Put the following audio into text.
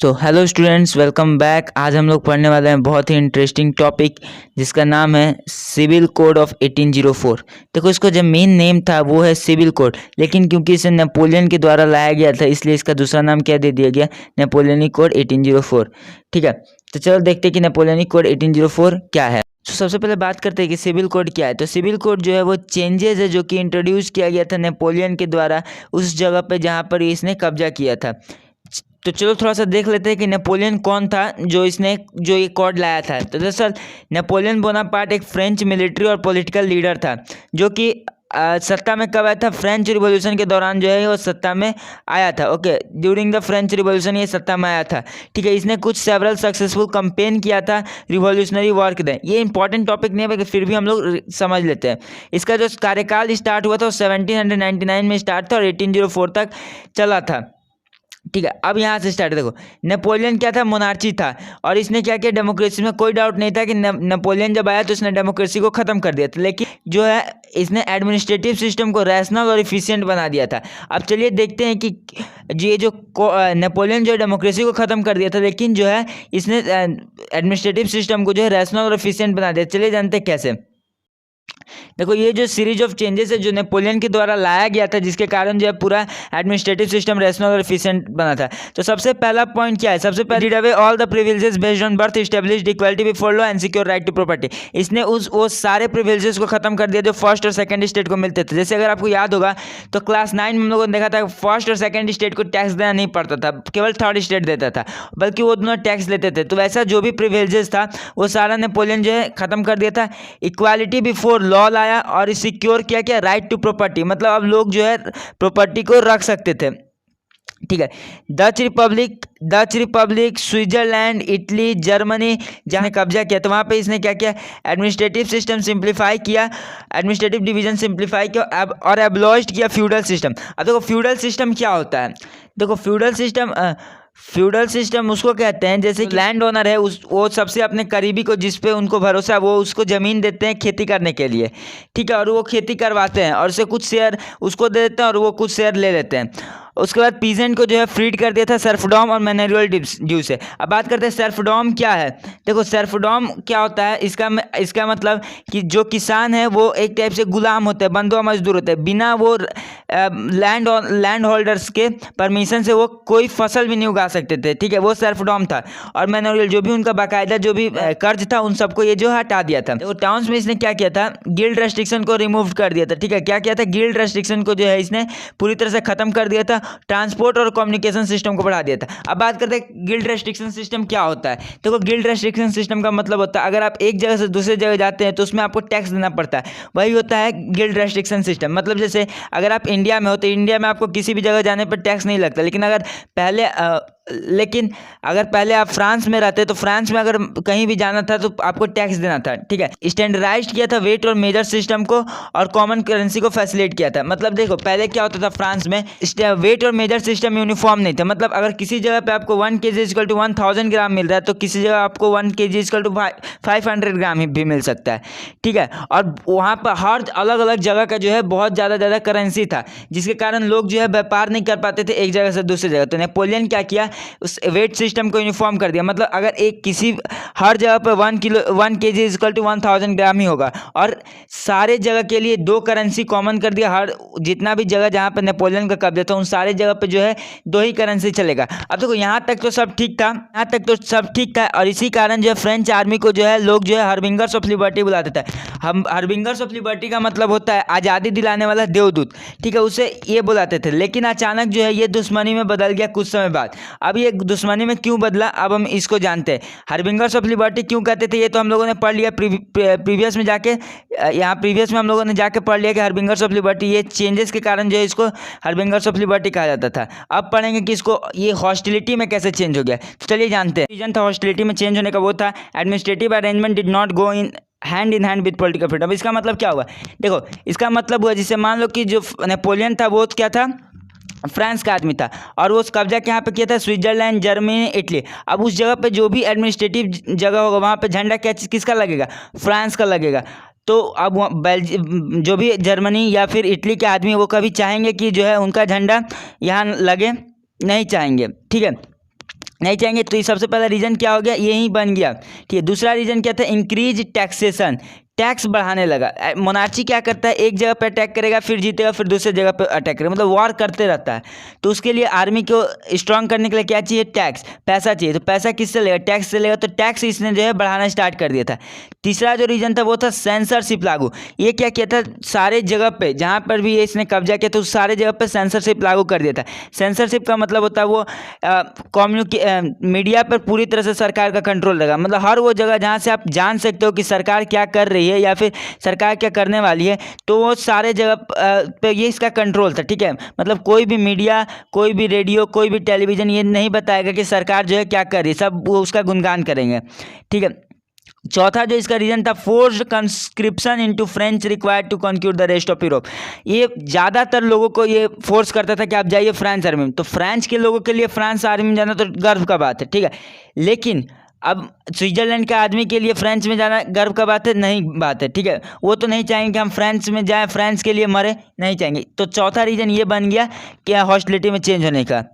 तो hello students, welcome back. आज हम लोग पढ़ने वाले हैं बहुत ही इंटरेस्टिंग टॉपिक जिसका नाम है सिविल कोड ऑफ 1804। देखो, इसको जो मेन नेम था वो है सिविल कोड, लेकिन क्योंकि इसे नेपोलियन के द्वारा लाया गया था इसलिए इसका दूसरा नाम क्या दे दिया गया, नेपोलियनिक कोड 1804। ठीक है, तो चलो देखते हैं कि नेपोलियनिक कोड 1804 क्या है। तो सबसे पहले बात करते हैं कि सिविल कोड क्या है। तो सिविल कोड जो है वो चेंजेस है जो कि इंट्रोड्यूस किया गया था नेपोलियन के द्वारा उस जगह पे जहाँ पर इसने कब्जा किया था। तो चलो थोड़ा सा देख लेते हैं कि नेपोलियन कौन था जो ये कोड लाया था। तो दरअसल नेपोलियन बोनापार्ट एक फ्रेंच मिलिट्री और पॉलिटिकल लीडर था जो कि सत्ता में कब आया था, फ्रेंच रिवॉल्यूशन के दौरान जो है वो सत्ता में आया था। Okay, during the French revolution ये सत्ता में आया था। ठीक है, इसने कुछ सेवरल सक्सेसफुल कैंपेन किया था रिवॉल्यूशनरी वॉर के दौरान। ये इंपॉर्टेंट टॉपिक नहीं है लेकिन फिर भी हम लोग समझ लेते हैं। इसका जो कार्यकाल स्टार्ट हुआ था वो 1799 में स्टार्ट था और 1804 तक चला था। ठीक है, अब यहाँ से स्टार्ट देखो। नेपोलियन क्या था, मोनार्ची था और इसने क्या किया, डेमोक्रेसी में कोई डाउट नहीं था कि नेपोलियन जब आया तो इसने डेमोक्रेसी को ख़त्म कर दिया था, लेकिन जो है इसने एडमिनिस्ट्रेटिव सिस्टम को रैशनल और इफिशिएंट बना दिया था। अब चलिए देखते हैं कि ये जो नेपोलियन जो डेमोक्रेसी को ख़त्म कर दिया था लेकिन जो है इसने एडमिनिस्ट्रेटिव सिस्टम को जो है रैशनल और इफिशिएंट बना दिया। चलिए जानते हैं कैसे। देखो, ये जो सीरीज ऑफ चेंजेस है जो नेपोलियन के द्वारा लाया गया था जिसके कारण जो है पूरा एडमिनिस्ट्रेटिव सिस्टम रैशनल और एफिशिएंट बना था। तो सबसे पहला पॉइंट क्या है, सबसे पहले did away all the privileges based on birth, established equality before law and secure right to property. इसने वो सारे प्रिविलेजेस को खत्म कर दिया जो फर्स्ट और सेकंड स्टेट को मिलते थे। जैसे अगर आपको याद होगा तो क्लास 9 में हम लोगों ने देखा था फर्स्ट और सेकंड स्टेट को टैक्स देना नहीं पड़ता था, केवल थर्ड स्टेट देता था, बल्कि वो दोनों टैक्स लेते थे। तो वैसा जो भी प्रिविलेजेस था वो सारा नेपोलियन जो है खत्म कर दिया था। इक्वालिटी बिफोर लॉ लाया और सिक्योर किया क्या, राइट टू प्रॉपर्टी, मतलब अब लोग जो है प्रॉपर्टी को रख सकते थे। ठीक है, Dutch Republic, Switzerland, Italy, Germany जहाँ कब्जा किया तो वहाँ पे इसने क्या किया, एडमिनिस्ट्रेटिव सिस्टम सिंप्लीफाई किया, एडमिनिस्ट्रेटिव डिवीजन सिंप्लीफाई किया और एब्लॉइज्ड किया फ्यूडल सिस्टम। अब देखो फ्यूडल सिस्टम क्या होता है। देखो फ्यूडल सिस्टम उसको कहते हैं जैसे लैंड ओनर है वो सबसे अपने करीबी को जिस पे उनको भरोसा है वो उसको ज़मीन देते हैं खेती करने के लिए। ठीक है, और वो खेती करवाते हैं और उसे कुछ शेयर उसको दे देते हैं और वो कुछ शेयर ले लेते हैं। उसके बाद पीजेंट को जो है फ्रीड कर दिया था सर्फडॉम और मैनुअल ड्यू से। अब बात करते हैं सर्फडॉम क्या है। देखो सर्फडॉम क्या होता है, इसका मतलब कि जो किसान है वो एक टाइप से गुलाम होते हैं, बंधुआ मजदूर होते हैं, बिना वो लैंड होल्डर्स के परमिशन से वो कोई फसल भी नहीं उगा सकते थे। ठीक है, वो सर्फडॉम था। और मैनुअल जो भी उनका बाकायदा जो भी कर्ज था उन सबको ये जो हटा दिया था। तो टाउन्स में इसने क्या किया था, गिल्ड रेस्ट्रिक्शन को रिमूव कर दिया था। ठीक है, क्या किया था, गिल्ड रेस्ट्रिक्शन को जो है इसने पूरी तरह से खत्म कर दिया था, ट्रांसपोर्ट और कम्युनिकेशन सिस्टम को बढ़ा दिया था। अब बात करते हैं गिल्ड रेस्ट्रिक्शन सिस्टम क्या होता है। देखो गिल्ड रेस्ट्रिक्शन सिस्टम का मतलब होता है अगर आप एक जगह से दूसरे जगह जाते हैं तो उसमें आपको टैक्स देना पड़ता है, वही होता है गिल्ड रेस्ट्रिक्शन सिस्टम। मतलब जैसे अगर आप इंडिया में हो तो इंडिया में आपको किसी भी जगह जाने पर टैक्स नहीं लगता, लेकिन अगर पहले आप फ्रांस में रहते तो फ्रांस में अगर कहीं भी जाना था तो आपको टैक्स देना था। ठीक है, स्टैंडर्डाइज्ड किया था वेट और मेजर सिस्टम को और कॉमन करेंसी को फैसिलिटेट किया था। मतलब देखो पहले क्या होता था, फ्रांस में वेट और मेजर सिस्टम यूनिफॉर्म नहीं था। मतलब अगर किसी जगह पे आपको 1 kg इक्वल टू 1000 ग्राम मिल रहा है तो किसी जगह आपको 1 kg इक्वल टू 500 ग्राम भी मिल सकता है। ठीक है, और वहाँ पर हर अलग अलग जगह का जो है बहुत ज़्यादा करेंसी था जिसके कारण लोग जो है व्यापार नहीं कर पाते थे एक जगह से दूसरी जगह। तो नेपोलियन क्या किया, उस वेट सिस्टम को यूनिफॉर्म कर दिया। मतलब अगर हर जगह पर 1 kg इक्वल टू 1000 ग्राम ही होगा और सारे जगह के लिए 2 करेंसी कॉमन कर दिया। हर जितना भी जगह जहाँ पर नेपोलियन का कब्जा था उन सारे जगह पे जो है 2 ही करेंसी चलेगा। अब देखो यहाँ तक तो सब ठीक था, और इसी कारण जो है फ्रेंच आर्मी को जो है लोग जो है हार्बिंगर्स ऑफ लिबर्टी बुलाते थे। हम हार्बिंगर्स ऑफ लिबर्टी का मतलब होता है आज़ादी दिलाने वाला देवदूत। ठीक है, उसे ये बुलाते थे, लेकिन अचानक जो है ये दुश्मनी में बदल गया कुछ समय बाद। अब ये दुश्मनी में क्यों बदला अब हम इसको जानते हैं। हार्बिंगर्स ऑफ लिबर्टी क्यों कहते थे ये तो हम लोगों ने पढ़ लिया प्रीवियस में हम लोगों ने जाके पढ़ लिया कि हार्बिंगर्स ऑफ लिबर्टी ये चेंजेस के कारण जो है इसको हार्बिंगर्स ऑफ लिबर्टी कहा जाता था। अब पढ़ेंगे कि इसको ये हॉस्टिलिटी में कैसे चेंज हो गया। तो चलिए जानते हैं। रीजन था हॉस्टिलिटी में चेंज होने का वो था administrative arrangement did not go in hand with political freedom. इसका मतलब क्या हुआ, देखो इसका मतलब हुआ जैसे मान लो कि जो नेपोलियन था वो क्या था, फ्रांस का आदमी था और वो कब्जा यहाँ पे किया था स्विट्जरलैंड, जर्मनी, इटली। अब उस जगह पे जो भी एडमिनिस्ट्रेटिव जगह होगा वहाँ पे झंडा किसका लगेगा, फ्रांस का लगेगा। तो अब जो भी जर्मनी या फिर इटली के आदमी वो कभी चाहेंगे कि जो है उनका झंडा यहाँ लगे, नहीं चाहेंगे। ठीक है, नहीं चाहेंगे। तो ये सबसे पहला रीज़न क्या हो गया, यही बन गया। ठीक है, दूसरा रीज़न क्या था, इंक्रीज टैक्सेशन, टैक्स बढ़ाने लगा। मोनार्ची क्या करता है, एक जगह पे अटैक करेगा, फिर जीतेगा, फिर दूसरे जगह पे अटैक करेगा, मतलब वॉर करते रहता है। तो उसके लिए आर्मी को स्ट्रांग करने के लिए क्या चाहिए, टैक्स, पैसा चाहिए। तो पैसा किससे लेगा, टैक्स से लेगा। तो टैक्स इसने जो है बढ़ाना स्टार्ट कर दिया था। तीसरा जो रीज़न था वो था सेंसरशिप लागू। ये क्या किया था, सारे जगह पे जहाँ पर भी इसने कब्जा किया तो सारे जगह पे सेंसरशिप लागू कर दिया था। सेंसरशिप का मतलब होता है वो मीडिया पर पूरी तरह से सरकार का कंट्रोल रहेगा, मतलब हर वो जगह जहाँ से आप जान सकते हो कि सरकार क्या कर रही है या फिर सरकार क्या करने वाली है, तो वो सारे जगह पे ये इसका कंट्रोल था। ठीक है, मतलब कोई भी मीडिया, कोई भी रेडियो, कोई भी टेलीविज़न ये नहीं बताएगा कि सरकार जो है क्या कर रही है, सब वो उसका गुणगान करेंगे। ठीक है, चौथा जो इसका रीजन था, forced conscription into French required to conquer the rest of Europe. ये ज़्यादातर लोगों को ये फोर्स करता था कि आप जाइए फ्रांस आर्मी में। तो फ्रांस के लोगों के लिए फ्रांस आर्मी में जाना तो गर्व का बात है। ठीक है, लेकिन अब स्विट्जरलैंड के आदमी के लिए फ्रांस में जाना गर्व का बात है, नहीं बात है। ठीक है, वो तो नहीं चाहेंगे कि हम फ्रांस में जाएं, फ्रांस के लिए मरे, नहीं चाहेंगे। तो चौथा रीज़न ये बन गया कि हॉस्टिलिटी में चेंज होने का।